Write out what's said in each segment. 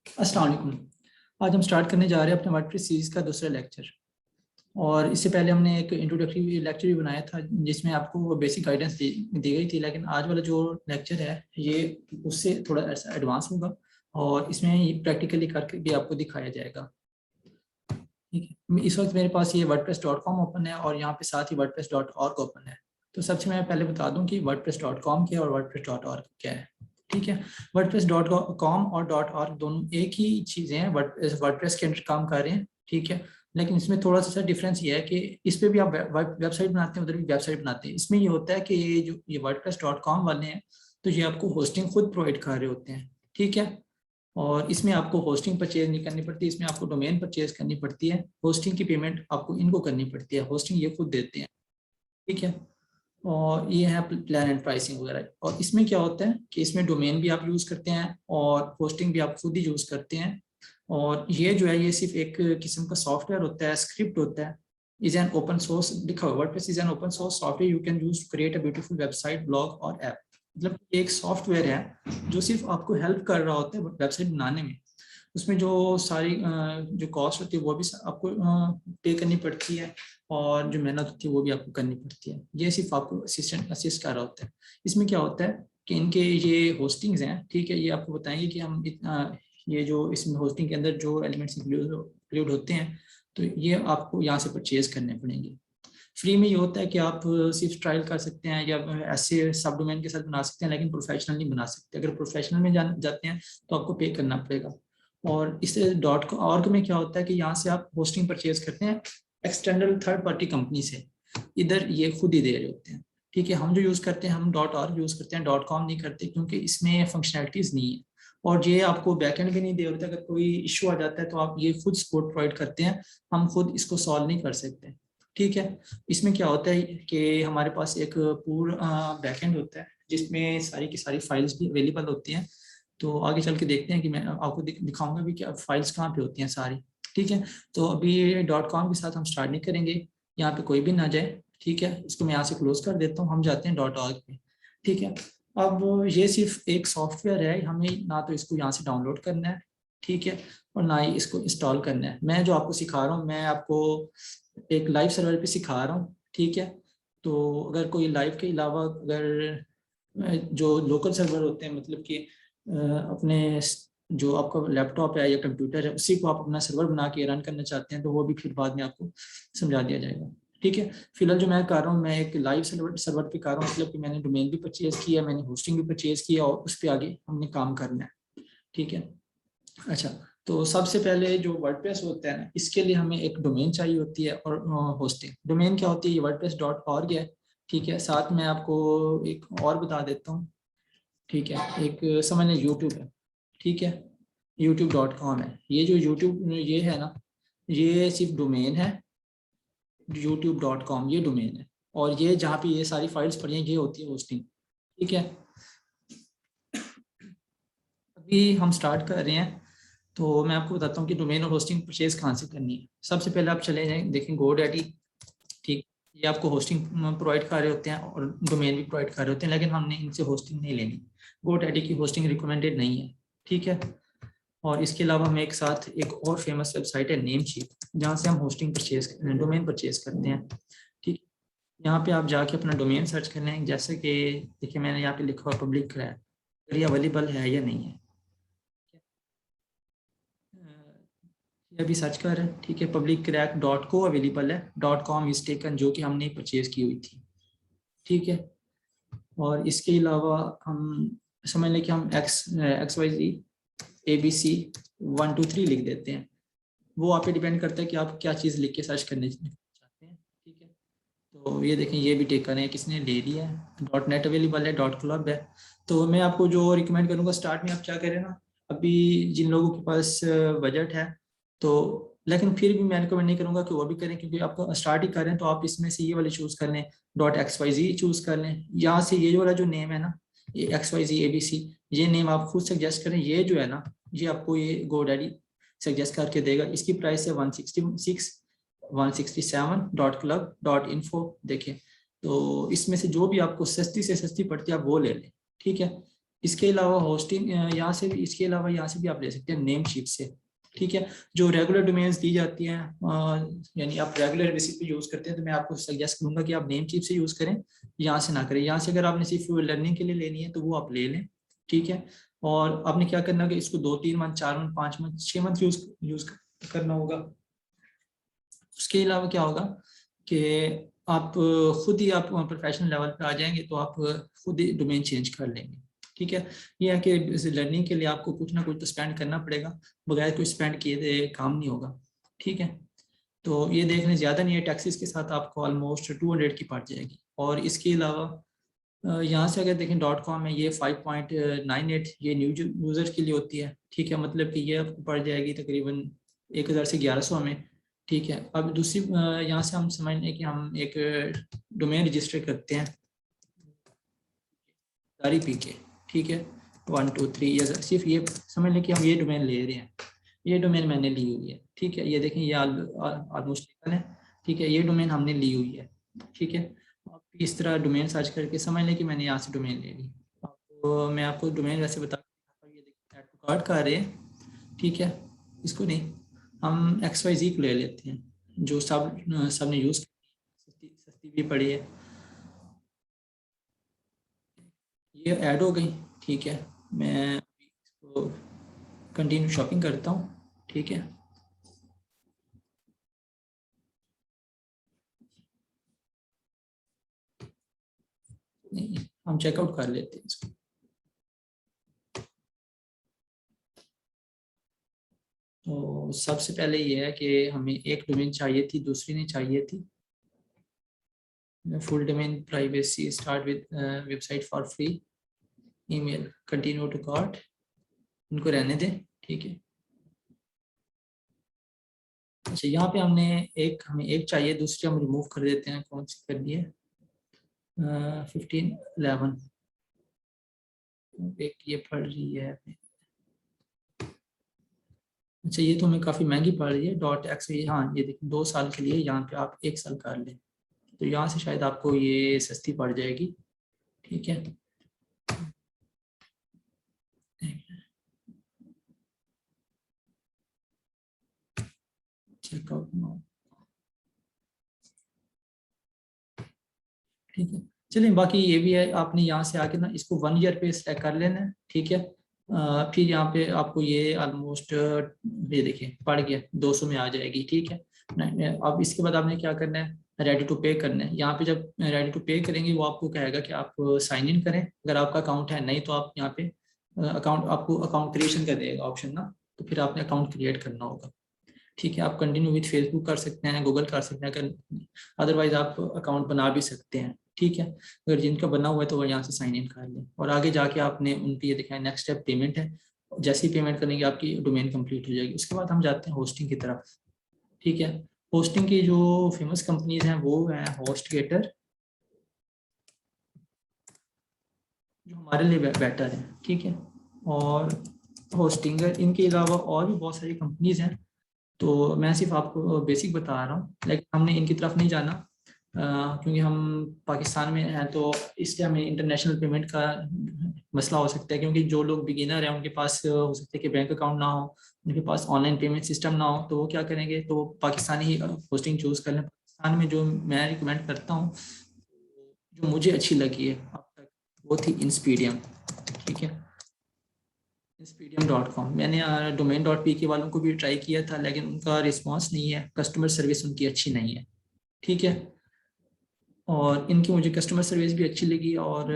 अस्सलाम वालेकुम। आज हम स्टार्ट करने जा रहे हैं अपने वर्डप्रेस सीरीज़ का दूसरा लेक्चर। और इससे पहले हमने एक इंट्रोडक्टरी लेक्चर भी बनाया था जिसमें आपको बेसिक गाइडेंस दी गई थी, लेकिन आज वाला जो लेक्चर है ये उससे थोड़ा ऐसा एडवांस होगा और इसमें प्रैक्टिकली करके भी आपको दिखाया जाएगा। ठीक है, इस वक्त मेरे पास ये wordpress.com ओपन है और यहाँ पे साथ ही wordpress.org ओपन है। तो सबसे मैं पहले बता दूं कि wordpress.com क्या है और wordpress.org क्या है। ठीक है, wordpress.com और .org दोनों एक ही चीज़ें हैं, वर्डप्रेस के अंदर काम कर रहे हैं। ठीक है, लेकिन इसमें थोड़ा सा डिफरेंस ये है कि इस पे भी आप वेबसाइट बनाते हैं, उधर भी वेबसाइट बनाते हैं। इसमें ये होता है कि ये wordpress.com वाले हैं तो ये आपको होस्टिंग खुद प्रोवाइड कर रहे होते हैं। ठीक है, और इसमें आपको होस्टिंग परचेज नहीं करनी पड़ती, इसमें आपको डोमेन परचेज करनी पड़ती है। होस्टिंग की पेमेंट आपको इनको करनी पड़ती है, होस्टिंग ये खुद देते हैं। ठीक है, और ये है प्लान एंड प्राइसिंग वगैरह। और इसमें क्या होता है कि इसमें डोमेन भी आप यूज़ करते हैं और होस्टिंग भी आप खुद ही यूज़ करते हैं। और ये जो है ये सिर्फ एक किस्म का सॉफ्टवेयर होता है, स्क्रिप्ट होता है। इज एन ओपन सोर्स, लिखा हुआ WordPress is an open source software you can use to create a beautiful website, blog और ऐप। मतलब एक सॉफ्टवेयर है जो सिर्फ आपको हेल्प कर रहा होता है वेबसाइट बनाने में। उसमें जो सारी जो कॉस्ट होती है वो भी आपको पे करनी पड़ती है और जो मेहनत होती है वो भी आपको करनी पड़ती है। ये सिर्फ आपको असिस्ट कर रहा होता है। इसमें क्या होता है कि इनके ये होस्टिंग्स हैं, ठीक है, ये आपको बताएंगे कि हम इतना ये जो इसमें होस्टिंग के अंदर जो एलिमेंट्स इंक्लूड होते हैं तो ये आपको यहाँ से परचेज करने पड़ेंगे। फ्री में ये होता है कि आप सिर्फ ट्रायल कर सकते हैं या ऐसे सब डोमेन के साथ बना सकते हैं, लेकिन प्रोफेशनल नहीं बना सकते। अगर प्रोफेशनल में जाते हैं तो आपको पे करना पड़ेगा। और इससे .org में क्या होता है कि यहाँ से आप होस्टिंग परचेज करते हैं एक्सटर्नल थर्ड पार्टी कंपनी से, इधर ये खुद ही दे रहे होते हैं। ठीक है, हम जो यूज़ करते हैं हम .org यूज़ करते हैं, .com नहीं करते क्योंकि इसमें फंक्शनैलिटीज़ नहीं है और ये आपको बैकएंड भी नहीं दे होता। अगर कोई इशू आ जाता है तो आप ये खुद सपोर्ट प्रोवाइड करते हैं, हम खुद इसको सॉल्व नहीं कर सकते। ठीक है, इसमें क्या होता है कि हमारे पास एक पूरा बैकएंड होता है जिसमें सारी की सारी फाइल्स भी अवेलेबल होती हैं। तो आगे चल के देखते हैं कि मैं आपको दिखाऊंगा भी क्या फाइल्स कहाँ पे होती हैं सारी। ठीक है, तो अभी .com के साथ हम स्टार्ट नहीं करेंगे, यहाँ पे कोई भी ना जाए। ठीक है, इसको मैं यहाँ से क्लोज कर देता हूँ, हम जाते हैं .org पे। ठीक है, अब ये सिर्फ एक सॉफ्टवेयर है, हमें ना तो इसको यहाँ से डाउनलोड करना है, ठीक है, और ना ही इसको इंस्टॉल करना है। मैं जो आपको सिखा रहा हूँ मैं आपको एक लाइव सर्वर पे सिखा रहा हूँ। ठीक है, तो अगर कोई लाइव के अलावा अगर जो लोकल सर्वर होते हैं, मतलब कि अपने जो आपका लैपटॉप है या कंप्यूटर है उसी को आप अपना सर्वर बना के रन करना चाहते हैं तो वो भी फिर बाद में आपको समझा दिया जाएगा। ठीक है, फिलहाल जो मैं कर रहा हूँ मैं एक लाइव सर्वर पे कर रहा हूँ, मतलब कि मैंने डोमेन भी परचेज किया, मैंने होस्टिंग भी परचेज किया और उस पर आगे हमने काम करना है। ठीक है, अच्छा, तो सबसे पहले जो वर्डप्रेस होता है ना इसके लिए हमें एक डोमेन चाहिए होती है और होस्टिंग। डोमेन क्या होती है, ये wordpress.org है। ठीक है, साथ में आपको एक और बता देता हूँ। ठीक है, एक समझ लें यूट्यूब है। ठीक है, youtube.com है। ये जो यूट्यूब ये है ना ये सिर्फ डोमेन है, youtube.com ये डोमेन है। और ये जहाँ पे ये सारी फाइल्स पड़ी हैं ये होती है होस्टिंग। ठीक है, अभी हम स्टार्ट कर रहे हैं तो मैं आपको बताता हूँ कि डोमेन और होस्टिंग परचेज कहाँ से करनी है। सबसे पहले आप चले जाएं, देखें GoDaddy। ठीक, ये आपको होस्टिंग प्रोवाइड कर रहे होते हैं और डोमेन भी प्रोवाइड कर रहे होते हैं, लेकिन हमने इनसे होस्टिंग नहीं लेनी। GoDaddy की होस्टिंग रिकमेंडेड नहीं है। ठीक है, और इसके अलावा हमें एक साथ एक और फेमस वेबसाइट है नेमशीप, जहाँ से हम होस्टिंग परचेज डोमेन परचेज करते हैं। ठीक, यहाँ पे आप जाके अपना डोमेन सर्च कर लें, जैसे कि देखिए मैंने यहाँ पे लिखा हुआ पब्लिक क्रैक, ये अवेलेबल है या नहीं है। ये अभी सर्च कर रहे हैं। ठीक है, पब्लिक क्रैक .co अवेलेबल है, .com इज टेकन जो कि हमने परचेज की हुई थी। ठीक है, और इसके अलावा हम समझ लें कि हम XYZ ABC 123 लिख देते हैं। वो आप पे डिपेंड करता है कि आप क्या चीज़ लिख के सर्च करने चाहते हैं। ठीक है, तो ये देखें ये भी टेकन है, किसने ले लिया है। .net अवेलेबल है, .club है। तो मैं आपको जो रिकमेंड करूँगा स्टार्ट में आप क्या करें ना, अभी जिन लोगों के पास बजट है तो, लेकिन फिर भी मैं रिकमेंड नहीं करूँगा कि वो भी करें, क्योंकि आप स्टार्ट ही करें तो आप इसमें से ये वाले चूज़ कर लें, .xyz चूज़ कर लें। यहाँ से ये वाला जो नेम है ना ये XYZ ABC, ये नेम आप खुद सजेस्ट करें। ये जो है ना ये आपको ये GoDaddy सजेस्ट करके देगा। इसकी प्राइस है 167.club.info। देखें तो इसमें से जो भी आपको सस्ती से सस्ती पड़ती है आप वो ले लें। ठीक है, इसके अलावा होस्टिंग यहाँ से भी, इसके अलावा यहाँ से भी आप ले सकते हैं नेम शीट से, ठीक है। जो रेगुलर डोमेन्स दी जाती हैं, यानी आप रेगुलर बेसिस पे यूज़ करते हैं, तो मैं आपको सजेस्ट करूंगा कि आप नेम शीट से यूज़ करें, यहाँ से ना करें। यहाँ से अगर आपने सिर्फ लर्निंग के लिए लेनी है तो वो आप ले लें, ठीक है। और आपने क्या करना है कि इसको 2-3 month, 4 month, 5 month, 6 month use करना होगा। उसके अलावा क्या होगा कि आप खुद ही आप प्रोफेशनल लेवल पे आ जाएंगे तो आप खुद ही डोमेन चेंज कर लेंगे, ठीक है। ये है कि लर्निंग के लिए आपको कुछ ना कुछ तो स्पेंड करना पड़ेगा, बगैर कुछ स्पेंड किए काम नहीं होगा, ठीक है। तो ये देखने ज़्यादा नहीं है, टैक्सेस के साथ आपको ऑलमोस्ट 200 की पड़ जाएगी। और इसके अलावा यहाँ से अगर देखें .com है, ये 5.98 ये न्यू यूज़र के लिए होती है, ठीक है। मतलब कि ये आपको पड़ जाएगी तकरीबन 1000 से 1100 में, ठीक है। अब दूसरी यहाँ से हम समझ लें कि हम एक डोमेन रजिस्टर करते हैं तारी पी के, ठीक है, 1 2 3, ये सिर्फ ये समझ लें कि हम ये डोमेन ले रहे हैं, ये डोमेन मैंने ली हुई है, ठीक है। ये देखें ये ऑलमोस्ट है, ठीक है, ये डोमेन हमने ली हुई है, ठीक है। आप इस तरह डोमेन सर्च करके समझ लें कि मैंने यहाँ से डोमेन ले ली। तो मैं आपको डोमेन वैसे बता, ये देखिए ऐड टू कार्ट का आ रहे हैं, ठीक है। इसको नहीं, हम XYZ को ले लेते हैं, जो सब ने यूज़ सस्ती सस्ती भी पड़ी है। ये ऐड हो गई, ठीक है। मैं इसको कंटिन्यू शॉपिंग करता हूँ, ठीक है। नहीं, हम चेकआउट कर लेते हैं इसको। तो सबसे पहले ये है कि हमें एक डोमेन चाहिए थी, दूसरी नहीं चाहिए थी। Full domain privacy, start with website for free, email, continue to cart, इनको रहने दें, ठीक है। अच्छा, यहाँ पे हमें एक चाहिए, दूसरी हम रिमूव कर देते हैं। कौन सी कर दी है? 1511, एक ये पड़ रही है। अच्छा, ये तो हमें काफ़ी महंगी पड़ रही है .x। हाँ, ये देखिए 2 साल के लिए, यहाँ पे आप 1 साल कर लें तो यहाँ से शायद आपको ये सस्ती पड़ जाएगी, ठीक है। चेकआउट नाउ, ठीक है। चलिए, बाकी ये भी है, आपने यहाँ से आके ना इसको 1 ईयर पे सेलेक्ट कर लेना है, ठीक है। फिर यहाँ पे आपको ये ऑलमोस्ट ये देखिए पड़ गया 200 में आ जाएगी, ठीक है। अब इसके बाद आपने क्या करना है, रेडी टू पे करना है। यहाँ पे जब रेडी टू पे करेंगे वो आपको कहेगा कि आप साइन इन करें, अगर आपका अकाउंट है, नहीं तो आप यहाँ पे अकाउंट, आपको अकाउंट क्रिएशन का देगा ऑप्शन ना, तो फिर आपने अकाउंट क्रिएट करना होगा, ठीक है। आप कंटिन्यू विथ फेसबुक कर सकते हैं, गूगल कर सकते हैं, अगर अदरवाइज आप अकाउंट बना भी सकते हैं, ठीक है। अगर जिनका बना हुआ है तो वो यहाँ से साइन इन कर लें, और आगे जाके आपने उनकी ये दिखाया नेक्स्ट स्टेप पेमेंट है। जैसे ही पेमेंट करेंगे आपकी डोमेन कंप्लीट हो जाएगी। उसके बाद हम जाते हैं होस्टिंग की तरफ, ठीक है। होस्टिंग की जो फेमस कंपनीज हैं वो हैं होस्टगेटर, जो हमारे लिए बेटर है, ठीक है, और होस्टिंगर। इनके अलावा और भी बहुत सारी कंपनीज हैं, तो मैं सिर्फ आपको बेसिक बता रहा हूँ, लेकिन हमने इनकी तरफ नहीं जाना, क्योंकि हम पाकिस्तान में हैं, तो इसलिए हमें इंटरनेशनल पेमेंट का मसला हो सकता है। क्योंकि जो लोग बिगिनर हैं उनके पास हो सकता है कि बैंक अकाउंट ना हो, उनके पास ऑनलाइन पेमेंट सिस्टम ना हो, तो वो क्या करेंगे, तो पाकिस्तानी ही होस्टिंग चूज़ कर लें। पाकिस्तान में जो मैं रिकमेंड करता हूँ, जो मुझे अच्छी लगी है अब तक, वो थी इंस्पीडियम, ठीक है। Inspedium.com, मैंने domain.pk वालों को भी ट्राई किया था, लेकिन उनका रिस्पांस नहीं है, कस्टमर सर्विस उनकी अच्छी नहीं है, ठीक है। और इनकी मुझे कस्टमर सर्विस भी अच्छी लगी, और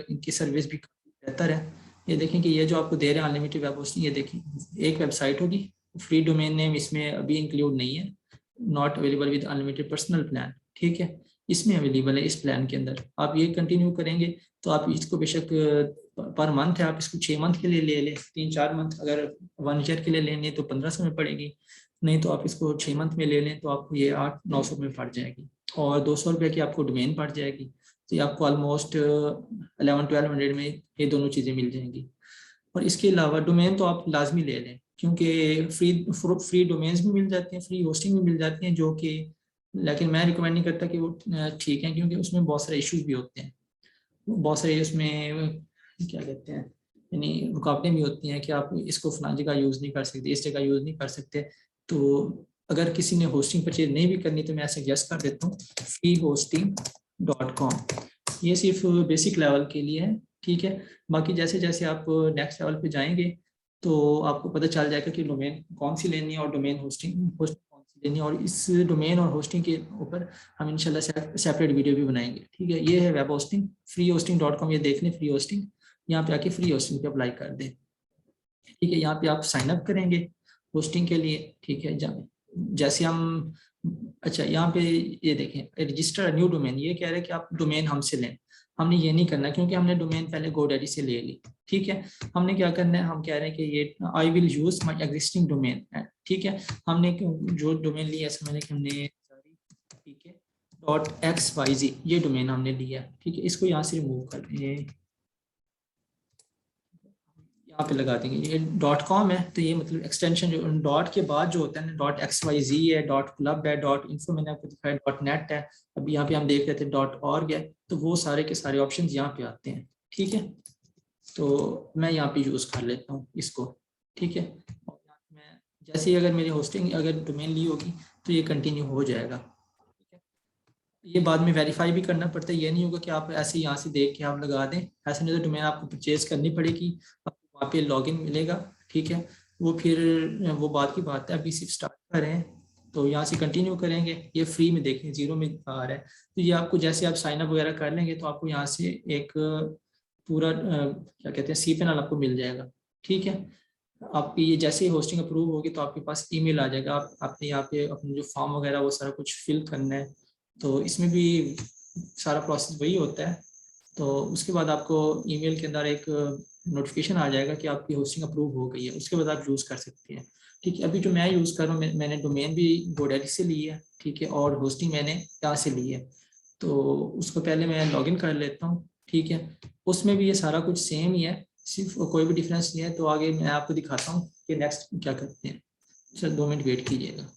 इनकी सर्विस भी बेहतर है। ये देखें कि ये जो आपको दे रहे हैं अनलिमिटेड वेब होस्टिंग, ये देखें एक वेबसाइट होगी, फ्री डोमेन नेम इसमें अभी इंक्लूड नहीं है, not available with unlimited personal plan, ठीक है। इसमें अवेलेबल है, इस प्लान के अंदर आप ये कंटिन्यू करेंगे तो आप इसको बेशक पर मंथ है, आप इसको 6 मंथ के लिए ले लें, 3-4 मंथ, अगर 1 ईयर के लिए लेने तो 1500 में पड़ेगी, नहीं तो आप इसको 6 मंथ में ले लें तो आपको ये 800-900 में पड़ जाएगी, और 200 रुपये की आपको डोमेन पड़ जाएगी। तो ये आपको ऑलमोस्ट 11-1200 में ये दोनों चीज़ें मिल जाएंगी। और इसके अलावा डोमेन तो आप लाजमी ले लें, क्योंकि फ्री डोमेन्स भी मिल जाती हैं, फ्री होस्टिंग भी मिल जाती हैं, जो कि, लेकिन मैं रिकमेंड नहीं करता कि वो ठीक है, क्योंकि उसमें बहुत सारे इश्यूज भी होते हैं, बहुत सारे उसमें क्या कहते हैं, यानी रुकावटें भी होती हैं कि आप इसको फलां जगह यूज़ नहीं कर सकते, इस जगह यूज़ नहीं कर सकते। तो अगर किसी ने होस्टिंग परचेज नहीं भी करनी तो मैं सजेस्ट कर देता हूँ freehosting.com। ये सिर्फ बेसिक लेवल के लिए है, ठीक है। बाकी जैसे जैसे आप नेक्स्ट लेवल पे जाएंगे तो आपको पता चल जाएगा कि डोमेन कौन सी लेनी है और डोमेन होस्टिंग कौन सी लेनी है, और इस डोमेन और होस्टिंग के ऊपर हम इंशाल्लाह सेपरेट वीडियो भी बनाएंगे, ठीक है। ये है वेब होस्टिंग freehosting.com, ये देख लें फ्री होस्टिंग, यहाँ पे आके फ्री होस्टिंग पे अप्लाई कर दें, ठीक है। यहाँ पे आप साइन अप करेंगे होस्टिंग के लिए, ठीक है। जैसे हम, अच्छा यहाँ पे ये देखें रजिस्टर न्यू डोमेन, ये कह रहे हैं कि आप डोमेन हमसे लें। हमने ये नहीं करना क्योंकि हमने डोमेन पहले GoDaddy से ले ली, ठीक है। हमने क्या करना है, हम कह रहे हैं कि ये I will use my existing domain है, ठीक है। हमने जो डोमेन लिया है समझ कि हमने, ठीक है, .xyz ये डोमेन हमने लिया, ठीक है। इसको यहाँ से रिमूव कर दें, यहाँ पे लगा देंगे। ये .com है तो ये मतलब एक्सटेंशन जो डॉट के बाद जो होता है ना, .xyz है, .club है, .info मैंने आपको दिखाया, .net है। अभी यहाँ पे हम देख रहे थे .org है, तो वो सारे के सारे ऑप्शन यहाँ पे आते हैं, ठीक है। तो मैं यहाँ पे यूज़ कर लेता हूँ इसको, ठीक है। और मैं जैसे ही अगर मेरी होस्टिंग अगर डोमेन ली होगी तो ये कंटिन्यू हो जाएगा, ठीक है। ये बाद में वेरीफाई भी करना पड़ता है, ये नहीं होगा कि आप ऐसे यहाँ से देख के आप लगा दें, ऐसे नहीं तो डोमेन आपको परचेज करनी पड़ेगी, वहाँ पे लॉगिन मिलेगा, ठीक है। वो फिर वो बात की बात है, अभी सिर्फ स्टार्ट कर रहे हैं तो यहाँ से कंटिन्यू करेंगे। ये फ्री में देखें 0 में आ रहा है, तो ये आपको जैसे आप साइन अप वगैरह कर लेंगे तो आपको यहाँ से एक पूरा क्या कहते हैं cPanel आपको मिल जाएगा, ठीक है। आपकी ये जैसे ही होस्टिंग अप्रूव होगी तो आपके पास ईमेल आ जाएगा, आप अपने यहाँ पे अपने जो फॉर्म वगैरह वो सारा कुछ फिल करना है। तो इसमें भी सारा प्रोसेस वही होता है। तो उसके बाद आपको ईमेल के अंदर एक नोटिफिकेशन आ जाएगा कि आपकी होस्टिंग अप्रूव हो गई है, उसके बाद आप यूज़ कर सकते हैं, ठीक है। अभी जो मैं यूज़ कर रहा हूँ, मैंने डोमेन भी GoDaddy से ली है, ठीक है, और होस्टिंग मैंने यहाँ से ली है। तो उसको पहले मैं लॉगिन कर लेता हूँ, ठीक है। उसमें भी ये सारा कुछ सेम ही है, सिर्फ कोई भी डिफरेंस नहीं है। तो आगे मैं आपको दिखाता हूँ कि नेक्स्ट क्या करते हैं। चल 2 मिनट वेट कीजिएगा।